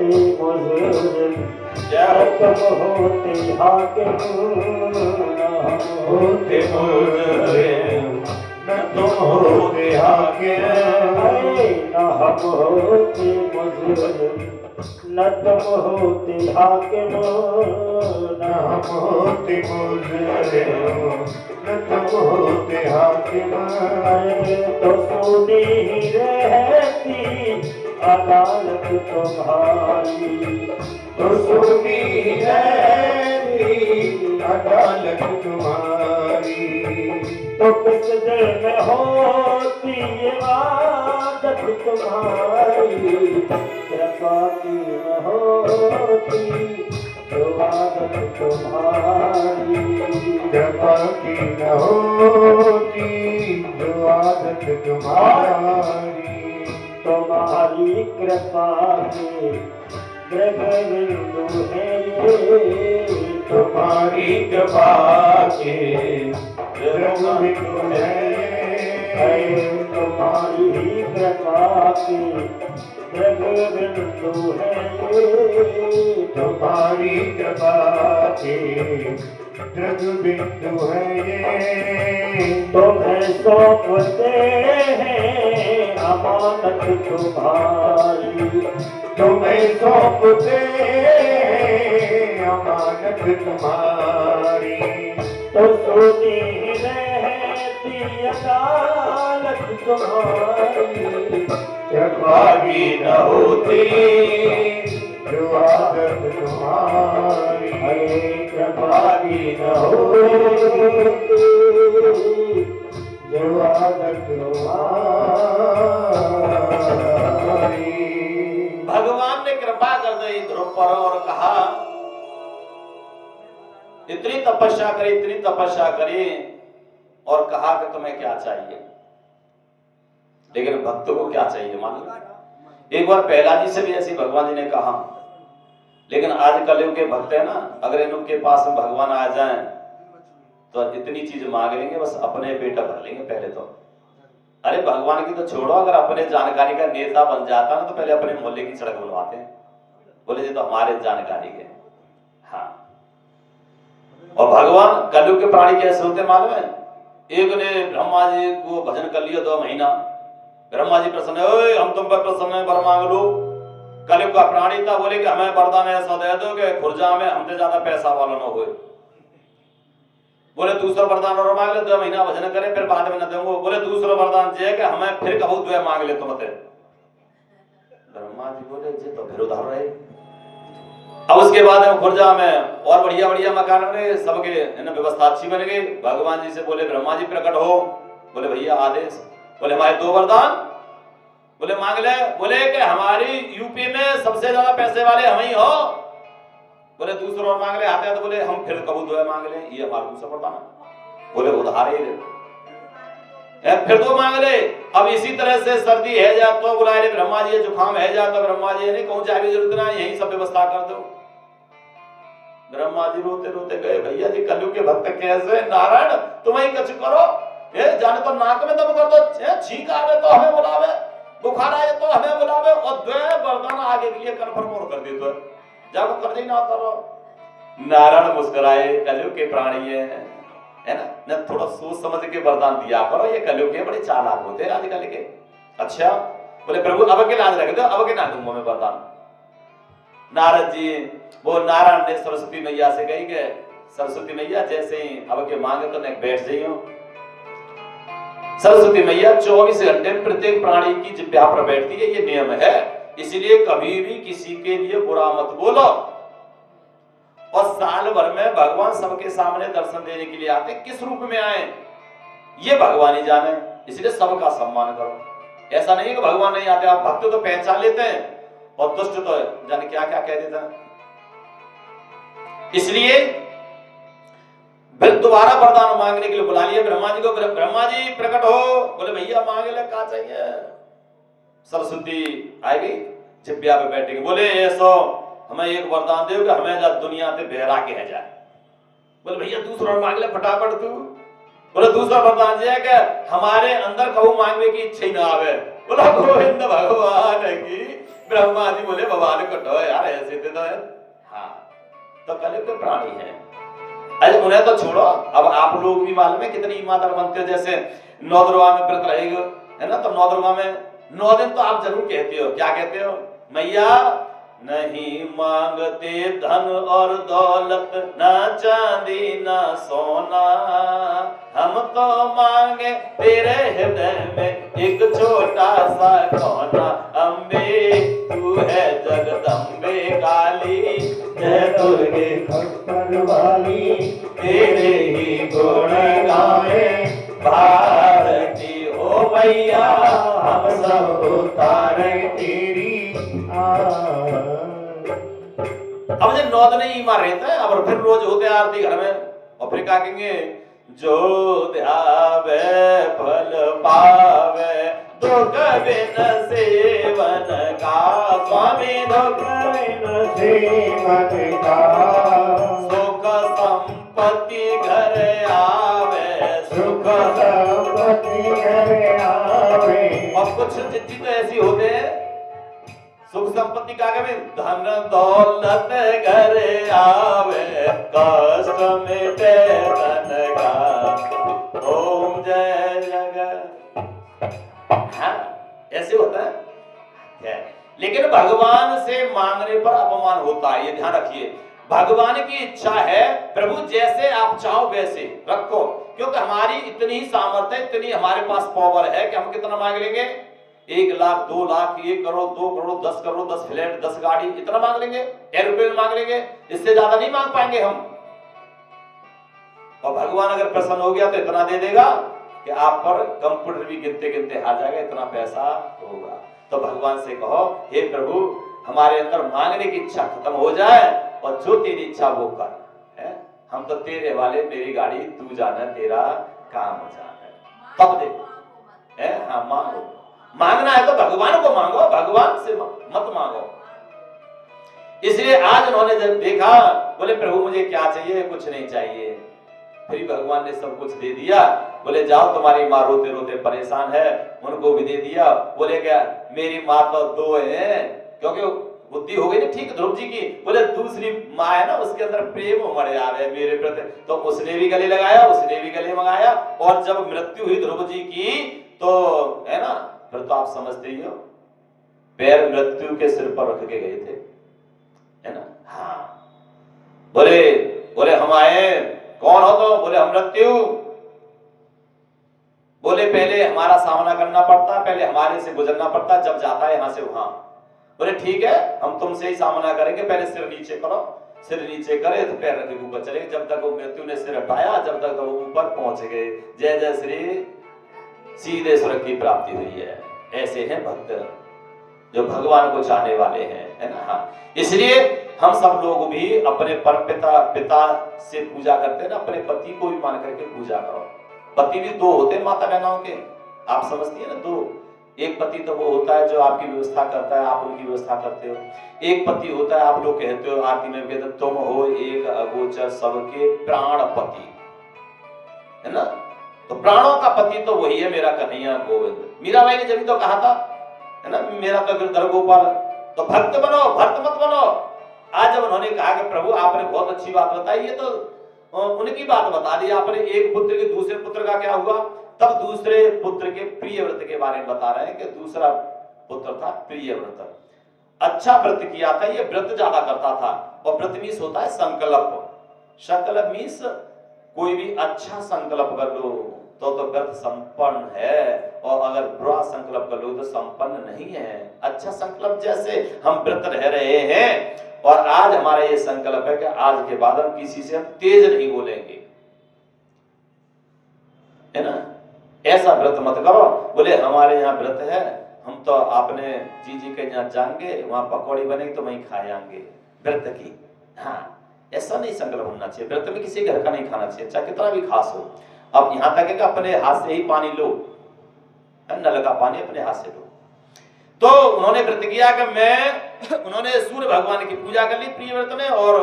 होते मुजरिम तुम होते हाकिम न हम होते मुजरिम न तुम होते हाकिम न हम होते मुजरिम न तुम होते हाकिम न हम होते मुजरिम न तुम होते हाकिम तो सुनी ही रहती अदालत तुम्हारी तो सुनी ही रहती अदालत तुम्हारी तो किस दिल में होती ये आदत तुम्हारी कृपा की न होती जो आदत तुम्हारी कृपा की न होती जो आदत तुम्हारी तुम्हारी कृपा के ग्रह बिंदु है ये तुम्हारी कृपा के ग्रह बिंदु है तुम्हारी कृपा के ग्रह बिंदु है ये तुम्हारी कृपा के ग्रह बिंदु है ये तुम्हें सौंपते हैं अमानत तुम्हारी तुम्हें सौंपते हैं अमानत तुम्हारी तो सुनी रहती अदालत तुम्हारी कृपा की न होती जो आदत तुम्हारी कृपा की न होती जो आदत तुम्हारी। भगवान ने कृपा कर दी ध्रुव पर और कहा इतनी तपस्या करी और कहा कि तुम्हें क्या चाहिए। लेकिन भक्त को क्या चाहिए मालूम? एक बार प्रहलाद जी से भी ऐसी भगवान जी ने कहा। लेकिन आज कलयुग के भक्त है ना, अगर इनके पास भगवान आ जाएं तो इतनी चीज मांग लेंगे, बस अपने पेट भर लेंगे पहले तो। अरे भगवान की तो छोड़ो, अगर अपने जानकारी का नेता बन जाता ना तो पहले अपने मोहल्ले की सड़क बनवाते हैं, बोले जी तो हमारे जानकारी के। हाँ, और भगवान कलयुग के प्राणी कैसे होते मालूम है? एक ने ब्रह्मा जी को भजन कर लिया 2 महीना, ब्रह्मा जी प्रसन्न है, हम तुम पर प्रसन्न है, वर मांग लो। कलयुग का प्राणी था, बोले कि हमें वरदान ऐसा दे दो कि खुर्जा में हमसे ज्यादा पैसा वाला न हो। बोले दूसरा वरदान और मांग ले, 2 महीना भजन करे फिर बाद में न दूंगा। बोले दूसरा वरदान ये है कि हमें फिर कबू 2 मांग ले तुम। ब्रह्मा जी बोले जी तो फिर उधार रहे। अब उसके बाद में खुर्जा में और बढ़िया बढ़िया मकान बने, सबके व्यवस्था अच्छी बन गई। भगवान जी से बोले ब्रह्मा जी प्रकट हो। बोले भैया आदेश। बोले हमारे 2 वरदान। बोले मांग ले। बोले कि हमारी यूपी में सबसे ज्यादा पैसे वाले हम ही हो। बोले दूसरा और मांग ले। आते तो बोले हम फिर कबूल 2 मांग ले, ये हमारा दूसरा वरदान। बोले उधार ही फिर 2 मांग ले। अब इसी तरह से सर्दी है जा तो बुलाए ले ब्रह्मा जी, जुकाम है जा तो ब्रह्मा जी नहीं कहूं जाए जरूरत ना, यही सब व्यवस्था कर दो। ब्रह्मा जी रोते रोते गए, भैया जी कलयुग के भक्त कैसे, नारायण तुम ही कुछ करो। ये जाने तो नाक में दम कर दो, छींक आवे तो हमें बुलावे, बुखार आए तो हमें बुलावे, और 2 वरदान आगे के लिए कन्फर्म कर दे तो जाको कर देना आता रहो। नारायण मुस्कुराए, कलयुग के प्राणी है ना, न थोड़ा सोच समझ के वरदान दिया करो, ये कलयुग के बड़े चालाक होते हैं आजकल के। अच्छा, बोले प्रभु अब के लाज रख दो, अब के ना दूंगा मैं वरदान। नारद जी वो नारायण ने सरस्वती मैया से कही कि सरस्वती मैया जैसे ही अब के मांगे तो नहीं बैठ जाइयो। सरस्वती मैया 24 घंटे प्रत्येक प्राणी की जिह्वा पर बैठती है, ये नियम है। इसलिए कभी भी किसी के लिए बुरा मत बोलो। और साल भर में भगवान सबके सामने दर्शन देने के लिए आते, किस रूप में आए ये भगवान ही जाने, इसलिए सबका सम्मान करो। ऐसा नहीं है कि भगवान नहीं आते, आप भक्त तो पहचान लेते हैं और दुष्ट तो जाने क्या क्या कह देता है। इसलिए फिर दोबारा वरदान मांगने के लिए बुला लिया ब्रह्मा जी को। ब्रह्मा जी प्रकट हो। बोले भैया मांगे ले क्या चाहिए। सरस्वती आ गई, जिह्वा पे बैठेगी। बोले ऐसो हमें एक वरदान दो कि हमें जब दुनिया से बहरा के है जाए। बोले भैया दूसरा मांग ले फटाफट तू। बोले दूसरा वरदान ये है कि हमारे अंदर कबू मांगने की इच्छा ही ना आवे। बोला गोविंद भगवान की ब्रह्मा जी बोले भगवान कटो यार, ऐसे तो है। हाँ, तो कलयुग के प्राणी हैं। अरे उन्हें तो छोड़ो, अब आप लोग भी मालूम है कितनी ईमानदार बनते हो। जैसे 9 दुर्गा में व्रत रहेगा, है ना, तो 9 दुर्गा में 9 दिन तो आप जरूर कहते हो, क्या कहते हो, मैया नहीं मांगते धन और दौलत, ना चांदी ना सोना, हम तो मांगे तेरे हृदय में एक छोटा सा कोना। अम्बे तू है जगदम्बे काली, जय दुर्गे खप्पर वाली, तेरे ही गुण गावे, भारती हो मैया हम सब उतारे तेरी। अब जब 9 दिन ही मार रहते हैं, अब फिर रोज होते आरती घर में, और फिर क्या कहेंगे, जो ध्यावे फल पावे, दुख बिन सेवन का, स्वामी दुख बिन सेवन का, सुख संपत्ति घर आवे, सुख संपत्ति घर आवे। और कुछ चिट्ठी तो ऐसी होते हैं, सुख संपत्ति का कभी धन दौलत घर आवे, कष्ट मिटे तन का, ओम जय जगत। हाँ, ऐसे होता है। लेकिन भगवान से मांगने पर अपमान होता है, ये ध्यान रखिए। भगवान की इच्छा है प्रभु जैसे आप चाहो वैसे रखो, क्योंकि हमारी इतनी ही सामर्थ्य, इतनी हमारे पास पावर है कि हम कितना मांग लेंगे, 1 लाख 2 लाख 1 करोड़ 2 करोड़ 10 करोड़ 10 फ्लैट 10 गाड़ी, इतना मांग लेंगे, एरोप्लेन मांग लेंगे, इससे ज्यादा नहीं मांग पाएंगे हम। और भगवान अगर प्रसन्न हो गया तो इतना दे देगा कि आप पर कंप्यूटर भी गिनते गिनते आ जाएगा, इतना पैसा होगा। तो भगवान से कहो, हे प्रभु हमारे अंदर मांगने की इच्छा खत्म हो जाए, और जो तेरी इच्छा वो कर, है, हम तो तेरे वाले, मेरी गाड़ी तू जाना, तेरा काम जाना, तब दे, है। हाँ, मांगो, मांगना है तो भगवान को मांगो, भगवान से मत मांगो। इसलिए आज उन्होंने जब देखा, बोले प्रभु मुझे क्या चाहिए, कुछ नहीं चाहिए। फिर भगवान ने सब कुछ दे दिया। बोले जाओ, तुम्हारी माँ रोते रोते परेशान है, उनको भी दे दिया। बोले क्या, मेरी माँ तो 2 है, क्योंकि बुद्धि हो गई ना ठीक ध्रुव जी की। बोले दूसरी माँ है ना, उसके अंदर प्रेम उमड़ आवे मेरे प्रति, तो उसने भी गले लगाया, उसने भी गले मंगाया। और जब मृत्यु हुई ध्रुव जी की, तो है ना, फिर तो आप समझते ही हो, पैर मृत्यु के सिर पर रख के गए थे, है ना। हाँ, बोले हम आए, कौन हो तो? बोले हम मृत्यु। बोले पहले हमारा सामना करना पड़ता, पहले हमारे से गुजरना पड़ता, जब जाता है यहां से वहां। बोले ठीक है, हम तुमसे ही सामना करेंगे, पहले सिर नीचे करो। सिर नीचे करे तो पैर रखे ऊपर चले, जब तक वो मृत्यु ने सिर हटाया, जब तक वो ऊपर पहुंच गए। जय जय श्री, सीधे स्वर्ग की प्राप्ति हुई है। ऐसे हैं भक्त जो भगवान को चाहने वाले हैं, है ना। हाँ, इसलिए हम सब लोग भी अपने परम पिता से पूजा करते हैं ना, अपने पति को भी मान करके पूजा करो। पति भी 2 होते हैं माता बहनों के, आप समझती है ना, 2। एक पति तो वो होता है जो आपकी व्यवस्था करता है, आप उनकी व्यवस्था करते हो। एक पति होता है, आप लोग कहते हो आरती में कहते, तुम हो एक अगोचर सबके प्राण पति, है ना। तो प्राणों का पति तो वही है मेरा कन्हैया गोविंद। मीराबाई ने जब तो कहा था, है ना, मेरा तो गिरधर गोपाल। तो भक्त बनो, भक्त मत बनो। आज जब उन्होंने कहा कि प्रभु आपने बहुत अच्छी बात बताई, ये तो उनकी बात बता दी आपने, एक पुत्र के दूसरे पुत्र का क्या हुआ। तब दूसरे पुत्र के प्रिय व्रत के बारे में बता रहे हैं कि दूसरा पुत्र था प्रिय व्रत, अच्छा व्रत किया था, ये व्रत ज्यादा करता था। और व्रत मीन्स होता है संकल्प। संकल्प मीन्स कोई भी अच्छा संकल्प कर लो तो व्रत संपन्न है, और अगर बुरा संकल्प कर लो तो संपन्न नहीं है। अच्छा संकल्प जैसे हम व्रत रह रहे हैं, और आज हमारा ये संकल्प है कि आज के बाद हम किसी से तेज नहीं बोलेंगे, है ना। ऐसा व्रत मत करो। बोले हमारे यहाँ व्रत है, हम तो आपने जी के यहाँ जाएंगे, वहां पकौड़ी बनेगी तो वहीं खाएंगे, व्रत की। हाँ, ऐसा नहीं संकल्प होना चाहिए। व्रत में किसी घर का नहीं खाना चाहिए, चाहे कितना भी खास हो। अब यहाँ तक है कि अपने हाथ से ही पानी लो, नल का पानी अपने हाथ से लो। तो उन्होंने व्रत किया कि उन्होंने सूर्य भगवान की पूजा कर ली प्रिय व्रत में, और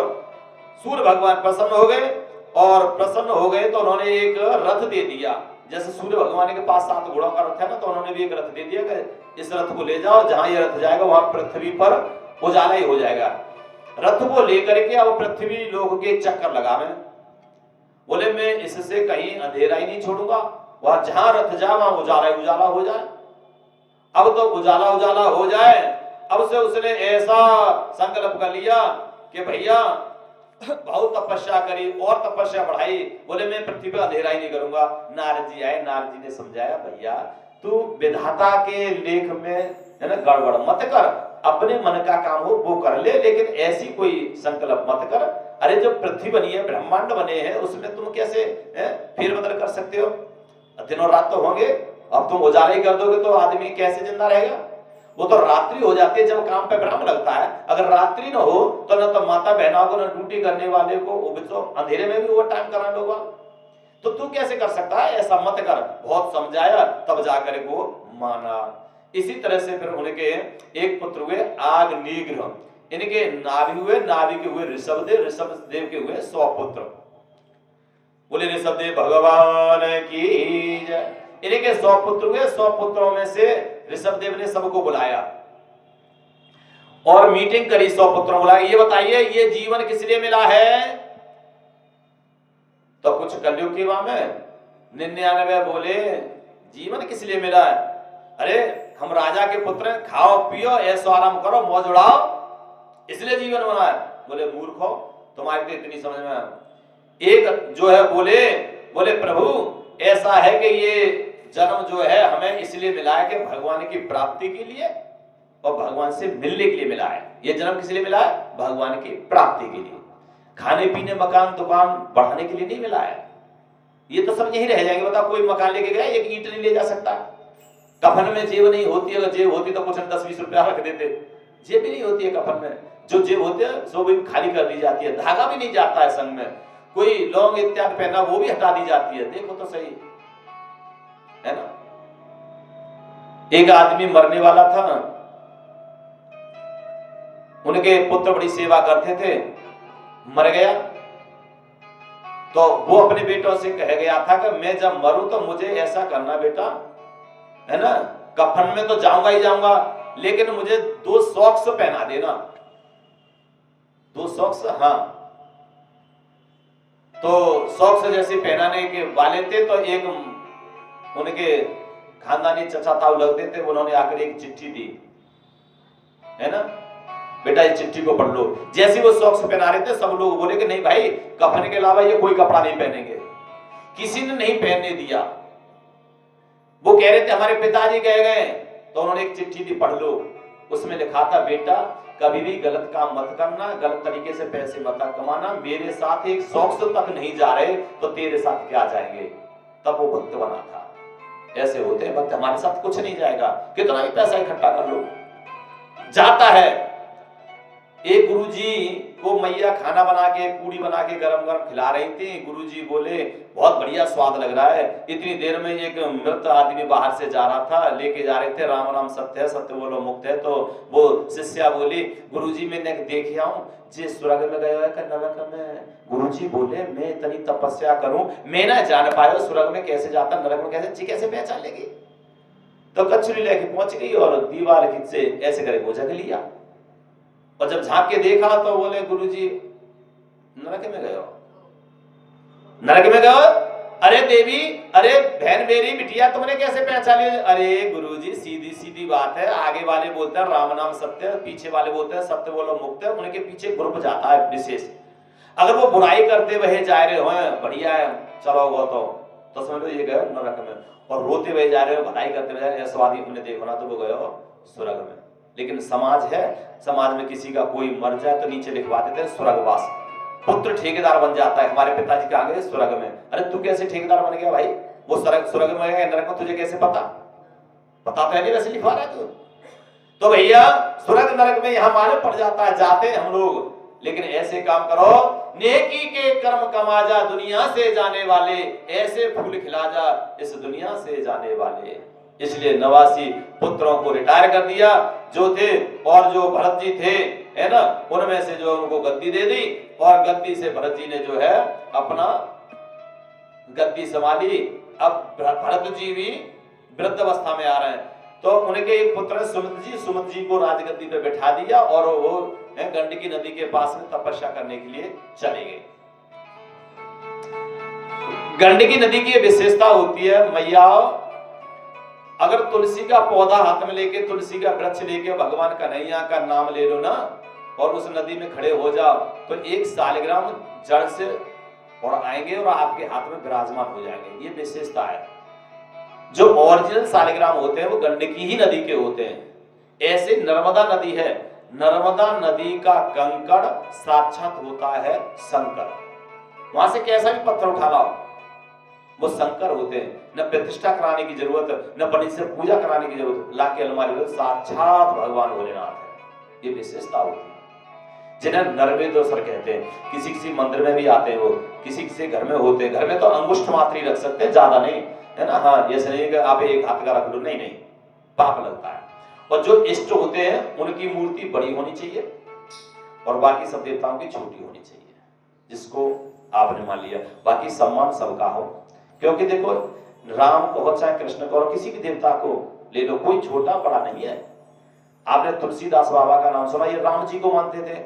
सूर्य भगवान प्रसन्न हो गए। और प्रसन्न हो गए तो उन्होंने एक रथ दे दिया। जैसे सूर्य भगवान के पास 7 घोड़ों का रथ है ना, तो उन्होंने भी एक रथ दे दिया कि इस रथ को ले जाओ, जहां ये रथ जाएगा वहां पृथ्वी पर उजाला ही हो जाएगा। रथ को लेकर के अब पृथ्वी लोग के चक्कर लगावे। बोले मैं इससे कहीं अंधेरा ही नहीं छोड़ूंगा, वहां जहां रथ जाए वहां उजाला ही उजाला हो जाए। अब तो उजाला उजाला हो जाए। अब से उसने ऐसा संकल्प कर लिया कि भैया बहुत तपस्या करी और तपस्या बढ़ाई। बोले मैं पृथ्वी पर अंधेरा ही नहीं करूंगा। नारद जी आए, नारद जी ने समझाया भैया तू विधाता के लेख में है ना गड़बड़ मत कर, अपने मन का काम हो वो कर ले, लेकिन ऐसी कोई संकल्प मत कर। अरे जो पृथ्वी बनी है, ब्रह्मांड बने हैं, उसमें तुम कैसे फेरबदल कर सकते हो? दिन और रात तो होंगे, अब तुम उजाला ही कर दोगे तो आदमी कैसे जिंदा रहेगा? वो तो रात्रि हो जाती है जब काम पे विराम लगता है। अगर रात्रि न हो तो न तो माता बहनों को, न ड्यूटी करने वाले को, वो भी तो अंधेरे में भी ओवर टाइम कराना होगा। तो तू कैसे कर सकता है? ऐसा मत कर। बहुत समझाया तब जाकर वो माना। इसी तरह से फिर उनके एक पुत्र हुए आग्नेय, इनके नाभि हुए, नाभि के हुए ऋषभदेव, ऋषभदेव के हुए 100 पुत्र। बोले ऋषभदेव भगवान की जय। इनके 100 पुत्र हुए। 100 पुत्रों में से ऋषभदेव ने सबको बुलाया और मीटिंग करी। 100 पुत्रों को बुलाया, ये बताइए ये जीवन किस लिए मिला है? तो कुछ कलयुग की वहां में 99 बोले जीवन किस लिए मिला है? अरे हम राजा के पुत्र हैं, खाओ पियो ऐसो आराम करो मौज उड़ाओ, इसलिए जीवन बना है। बोले मूर्ख हो, तुम्हारी तो इतनी समझ में। एक जो है बोले प्रभु ऐसा है कि ये जन्म जो है हमें इसलिए मिला है कि भगवान की प्राप्ति के लिए और भगवान से मिलने के लिए मिला है। ये जन्म किस लिए मिला है? भगवान की प्राप्ति के लिए। खाने पीने मकान दुकान बढ़ाने के लिए नहीं मिला है। ये तो सब यही रह जाएंगे। बताओ कोई मकान लेके गया, एक ईंट नहीं ले जा सकता। कफन में जेब नहीं होती, अगर जेब होती तो कुछ 10-20 रुपया रख देते। जेब भी नहीं होती है कफन में, जो जेब होते हैं सो भी खाली कर दी जाती है। धागा भी नहीं जाता है संग में, कोई लौंग इत्यादि पहना वो भी हटा दी जाती है। देखो तो सही है ना। एक आदमी मरने वाला था, उनके पुत्र बड़ी सेवा करते थे, मर गया तो वो अपने बेटों से कह गया था कि मैं जब मरूं तो मुझे ऐसा करना बेटा, है ना, कफन में तो जाऊंगा ही जाऊंगा, लेकिन मुझे 2 सॉक्स पहना देना। 2 सॉक्स, हाँ। तो सॉक्स जैसे पहनाने के वाले थे तो एक उनके खानदानी चचा ताऊ लगते थे, उन्होंने आकर एक चिट्ठी दी, है ना, बेटा इस चिट्ठी को पढ़ लो। जैसे वो सॉक्स पहना रहे थे सब लोग बोले कि नहीं भाई कफन के अलावा ये कोई कपड़ा नहीं पहनेंगे। किसी ने नहीं पहनने दिया। वो कह रहे थे हमारे पिताजी कह गए, तो उन्होंने एक चिट्ठी दी, पढ़ लो। उसमें लिखा था बेटा कभी भी गलत काम मत करना, गलत तरीके से पैसे मत कमाना, मेरे साथ एक सॉक्स तक नहीं जा रहे तो तेरे साथ क्या जाएंगे। तब वो भक्त बना था। ऐसे होते हैं भक्त, हमारे साथ कुछ नहीं जाएगा, कितना भी पैसा इकट्ठा कर लो। जाता है एक गुरुजी को मैया खाना बना के पूड़ी बना के गरम गरम खिला रही थी। गुरुजी बोले बहुत बढ़िया स्वाद लग रहा है। इतनी देर में एक मृत आदमी बाहर से जा रहा था, लेके जा रहे थे राम राम सत्य है सत्य बोलो मुक्त है। तो वो शिष्या बोली गुरुजी मैंने देख आऊं जे स्वर्ग में गया है नरक में। गुरुजी बोले मैं इतनी तपस्या करूं, मैं ना जान पाया स्वर्ग में कैसे जाता, नरक में कैसे पहचान लेगी। तो कचरी लेके पहुंच गई और दीवार खींच से ऐसे करे वो जग लिया। और जब झांक के देखा तो बोले गुरुजी नरक में गए हो, नरक में गए। अरे देवी, अरे बहन मेरी बिटिया तुमने कैसे पहचान लिया? अरे गुरुजी सीधी सीधी बात है, आगे वाले बोलते हैं राम नाम सत्य, पीछे वाले बोलते हैं सत्य बोलो मुक्त है। उनके पीछे ग्रुप जाता है विशेष। अगर वो बुराई करते हुए जा रहे हो बढ़िया है चलो वो तो समझ लो ये गए नरक में, और रोते हुए जा रहे हो भलाई करते हुए जा रहे हो स्वादी हमने देखो ना तो वो गए हो स्वर्ग में। लेकिन समाज है, समाज में किसी का कोई मर जाए तो नीचे लिखवा देते हैं स्वर्गवास। पुत्र ठेकेदार बन जाता है, हमारे पिताजी कहाँ गए स्वर्ग में। अरे तू कैसे ठेकेदार बन गया भाई? वो स्वर्ग में गया नरक में तुझे कैसे पता? पता तो है नहीं, वैसे लिखवा रहा है तू। तो भैया स्वर्ग नरक में यहाँ मालूम पड़ जाता है, जाते हैं हम लोग। लेकिन ऐसे काम करो नेकी के कर्म कमा जा दुनिया से जाने वाले, ऐसे फूल खिला जा इस दुनिया से जाने वाले। इसलिए 89 पुत्रों को रिटायर कर दिया जो थे, और जो भरत जी थे है ना, उनमें से जो उनको गद्दी दे दी, और गद्दी से भरत जी ने जो है अपना गद्दी संभाली। अब भरत जी भी वृद्ध अवस्था में आ रहे हैं, तो उनके एक पुत्र सुमित जी को राजगद्दी पे बैठा दिया और वो गंडकी नदी के पास में तपस्या करने के लिए चले गए। गंडकी नदी की विशेषता होती है, मैया अगर तुलसी का पौधा हाथ में लेके, तुलसी का वृक्ष लेके भगवान कन्हैया का नाम ले लो ना और उस नदी में खड़े हो जाओ, तो 1 सालग्राम जड़ से और आएंगे और आपके हाथ में विराजमान हो जाएंगे। ये विशेषता है। जो ओरिजिनल सालग्राम होते हैं वो गंडकी ही नदी के होते हैं। ऐसे नर्मदा नदी है, नर्मदा नदी का कंकड़ साक्षात होता है शंकर। वहां से कैसा भी पत्थर उठा लाओ वो शंकर होते हैं। न प्रतिष्ठा कराने की जरूरत, न पंडित से पूजा कराने की जरूरत, लाके अलमारी में साक्षात भगवान भोलेनाथ है। ये विशेषता होती है जिन्हें नरवेदोसर कहते हैं। किसी किसी मंदिर में भी आते हैं वो, किसी किसी घर में होते हैं। घर में तो अंगुष्ठ मात्र ही रख सकते हैं, ज्यादा नहीं, है ना। हाँ, ये नहीं कि आप एक हाथ का रख लो, नहीं, पाप लगता है। और जो इष्ट होते हैं उनकी मूर्ति बड़ी होनी चाहिए और बाकी सब देवताओं की छोटी होनी चाहिए, जिसको आपने मान लिया। बाकी सम्मान सबका हो, क्योंकि देखो राम को हो चाहे कृष्ण को और किसी भी देवता को ले लो, कोई छोटा बड़ा नहीं है। आपने तुलसीदास बाबा का नाम सुना, ये राम जी को मानते थे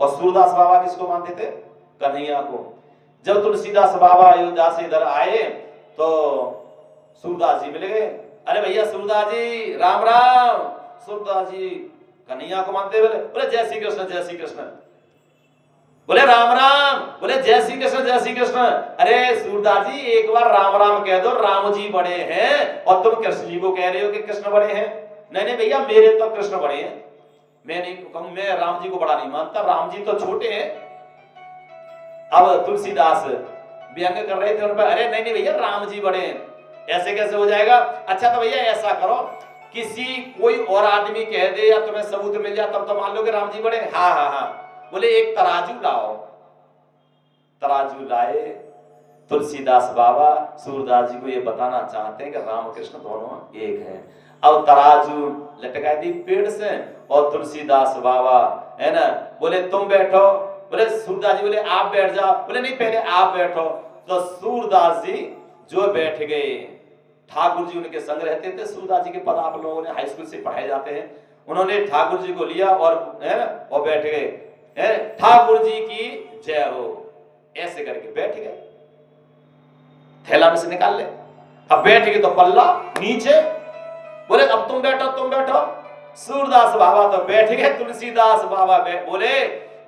और सूरदास बाबा किसको मानते थे? कन्हैया को। जब तुलसीदास बाबा अयोध्या से इधर आए तो सूरदास जी मिल गए। अरे भैया सूरदास जी राम राम। सूरदास जी कन्हैया को मानते बोले जय श्री कृष्ण, जय श्री कृष्ण। बोले राम राम, बोले जय श्री कृष्ण, जय श्री कृष्ण। अरे सूरदास जी एक बार राम राम कह दो, राम जी बड़े हैं और तुम कृष्ण जी को कह रहे हो कि कृष्ण बड़े हैं। नहीं भैया, मेरे तो कृष्ण बड़े हैं, मैं नहीं कहूं, मैं राम जी को बड़ा नहीं मानता, राम जी तो छोटे हैं। अब तुलसीदास व्यंग कर रहे थे उन पर, अरे नहीं भैया राम जी बड़े हैं, ऐसे कैसे हो जाएगा। अच्छा तो भैया ऐसा करो, किसी कोई और आदमी कह दे या तुम्हें सबूत मिल जाए तब तो मान लो कि राम जी बड़े हैं। हाँ। बोले एक तराजू लाओ। तराजू लाए। तुलसीदास बाबा सूरदास जी को ये बताना चाहते हैं कि राम कृष्ण दोनों एक है। अब तराजू लटका दी पेड़ से और तुलसीदास बाबा है ना बोले तुम बैठो। बोले सूरदास जी बोले आप बैठ जाओ। बोले नहीं पहले आप बैठो। तो सूरदास जी जो बैठ गए, ठाकुर जी उनके संग रहते थे। सूरदास जी के पद आप लोगों ने हाई स्कूल से पढ़ाए जाते हैं। उन्होंने ठाकुर जी को लिया और है ना और बैठ गए। ठाकुर जी की जय हो, ऐसे करके बैठ गए। थैला में से निकाल ले। अब बैठ गए तो पल्ला नीचे। बोले अब तुम बैठो, तुम बैठो। सूरदास बाबा तो बैठ गए। तुलसीदास बाबा बोले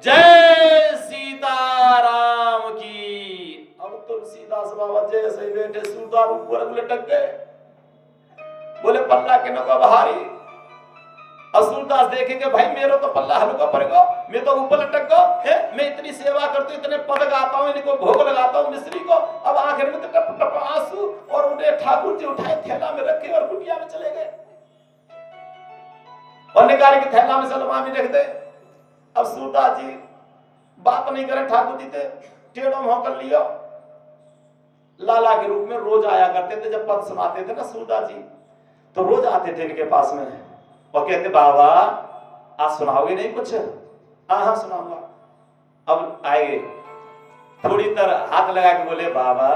जय सीताराम की। अब तुलसीदास बाबा जैसे बैठे सूरदास ऊपर लटक गए। बोले पल्ला के नको बहारी। सूरदास देखेंगे भाई मेरा तो पल्ला हल्का पड़ेगा, मैं तो ऊपर लटक गया, मैं इतनी सेवा करता हूँ, इतने पद गाता हूँ, इनको भोग लगाता हूँ मिस्त्री को। अब आखिर में तो टप टप आंसू और उन्हें ठाकुर जी उठाए थैला में रखे और कुटिया में चले गए और निकाल के थैला में सलमा में रख दे। अब सूरदास जी बात नहीं करे, ठाकुर जी थे टेढ़ो मुंह कर लियो। लाला के रूप में रोज आया करते थे। जब पद सुनाते थे ना सूरदास जी तो रोज आते थे इनके पास में और कहते बाबा आज सुनाओगे नहीं कुछ? हाँ सुनाऊंगा। अब आए थोड़ी तरह हाथ लगा के बोले बाबा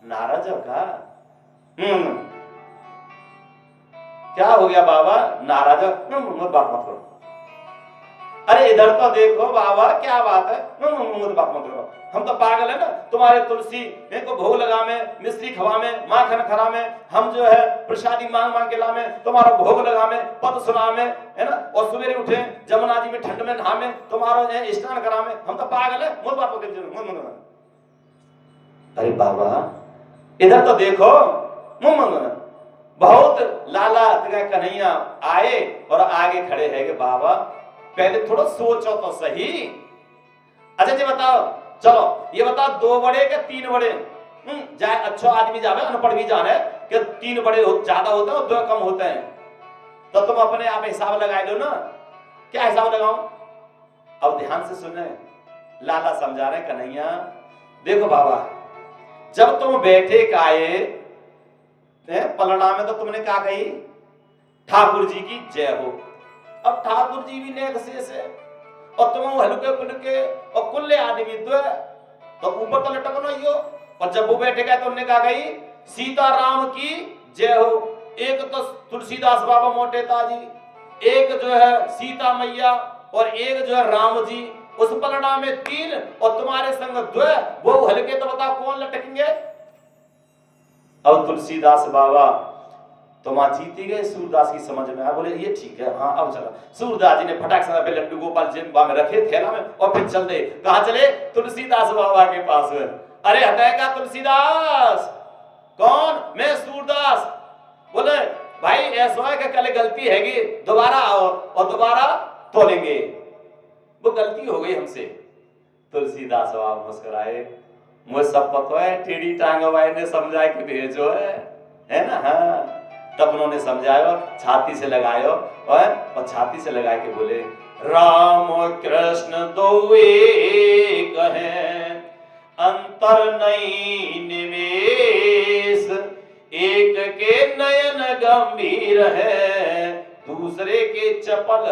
नाराज हो का? क्या हो गया बाबा नाराज हो? बात मत करो। अरे इधर तो देखो बाबा क्या बात है? बात मत करो। हम तो पागल है ना, तुम्हारे तुलसी इनको भोग लगा में, मिश्री खवा में, माखन खरा में, हम जो है प्रसादी मांग मांग के ला में, तुम्हारा भोग लगा में, पद सुना में, है ना। और सवेरे उठे जमुना जी में ठंड में नहा में, तुम्हारा स्नान करा में। हम तो पागल है। मुझ बात को अरे बाबा इधर तो देखो। बहुत लाला कन्हैया आए और आगे खड़े है कि बाबा पहले थोड़ा सोचो तो सही। अच्छा जी बताओ, चलो ये बताओ 2 बड़े के 3 बड़े? जाए अच्छा आदमी जावे, अनपढ़ भी जाने कि 3 बड़े ज्यादा होते हैं और 2 कम होते हैं। तो तुम अपने आप हिसाब लगा लो ना। क्या हिसाब लगाऊं? अब ध्यान से सुने, लाला समझा रहे कन्हैया देखो बाबा जब तुम बैठे काए पलड़ा में तो तुमने क्या कही? ठाकुर जी की जय हो। अब ठाकुर जी भी नेक से और तुम हल्के फुल्के और कुल्ले आदमी तो तो ऊपर तो लटक नहीं हो। और जब वो बैठे गए तो उन्होंने कहा गई सीताराम की जय हो। एक तो तुलसीदास बाबा मोटे ताजी, एक जो है सीता मैया और एक जो है राम जी। उस पलड़ा में 3 और तुम्हारे संग 2, वो हल्के तो बताओ कौन लटकेंगे। अब तुलसीदास बाबा तो मां जीती गए। सूरदास की समझ में आया, बोले ये ठीक है, हाँ अब चला। सूरदास जी ने फटाक से पे लड्डू गोपाल जेबा में रखे थैला में और फिर चल दे। कहां चले? तुलसीदास बाबा के पास। अरे हटेगा तुलसीदास? कौन? मैं सूरदास। बोले भाई ऐसा है कि कल गलती हैगी, दोबारा आओ और दोबारा तोलेंगे, वो गलती हो गई हमसे। तुलसीदास बाबा मुस्कुराए, मुझे सब पता है, टेढ़ी टांग भाई ने समझा के भेजो है ना। हाँ, तब उन्होंने समझाया, छाती से लगायो और छाती से लगा के बोले राम कृष्ण दो एक हैं, अंतर नहीं निवेश, एक के नयन गंभीर है, दूसरे के चपल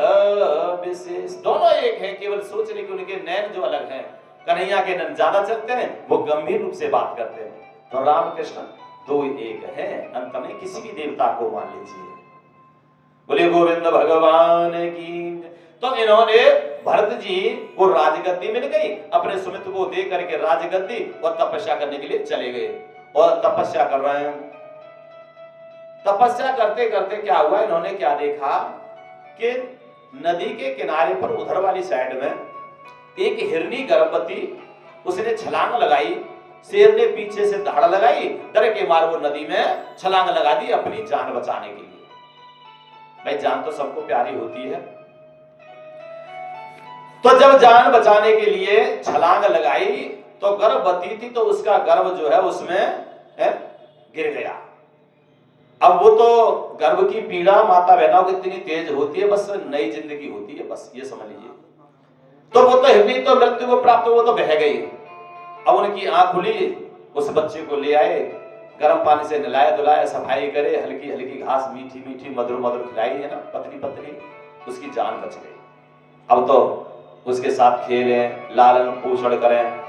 विशेष। दोनों एक हैं, केवल सोचने के उनके नयन जो अलग हैं। कन्हैया के नयन ज्यादा चलते हैं, वो गंभीर रूप से बात करते हैं। तो राम कृष्ण 2 एक है, अंत में किसी भी देवता को मान लीजिए। बोले गोविंद भगवान की। तो इन्होंने भरत जी को राजगद्दी मिल गई, अपने सुमित्र को दे करके राजगद्दी, और तपस्या करने के लिए चले गए। और तपस्या कर रहे हैं। तपस्या करते करते क्या हुआ, इन्होंने क्या देखा कि नदी के किनारे पर उधर वाली साइड में एक हिरनी गर्भवती, उसने छलांग लगाई। शेर ने पीछे से धाड़ लगाई, डर के मार वो नदी में छलांग लगा दी अपनी जान बचाने के लिए। भाई जान तो सबको प्यारी होती है। तो जब जान बचाने के लिए छलांग लगाई तो गर्भवती थी, तो उसका गर्भ जो है उसमें गिर गया। अब वो तो गर्भ की पीड़ा माता बहनों की इतनी तेज होती है, बस नई जिंदगी होती है, बस ये समझ लीजिए। तो वो तो हिरनी तो मृत्यु को प्राप्त, वो तो बह गई। अब उनकी आंख खुली, उस बच्चे को ले आए, गर्म पानी से नहलाया धुलाया, सफाई करे, हल्की हल्की घास मीठी मीठी मधुर मधुर खिलाई है ना, पतली पतली, उसकी जान बच गई। अब तो उसके साथ खेलें, लालन पोषण करें,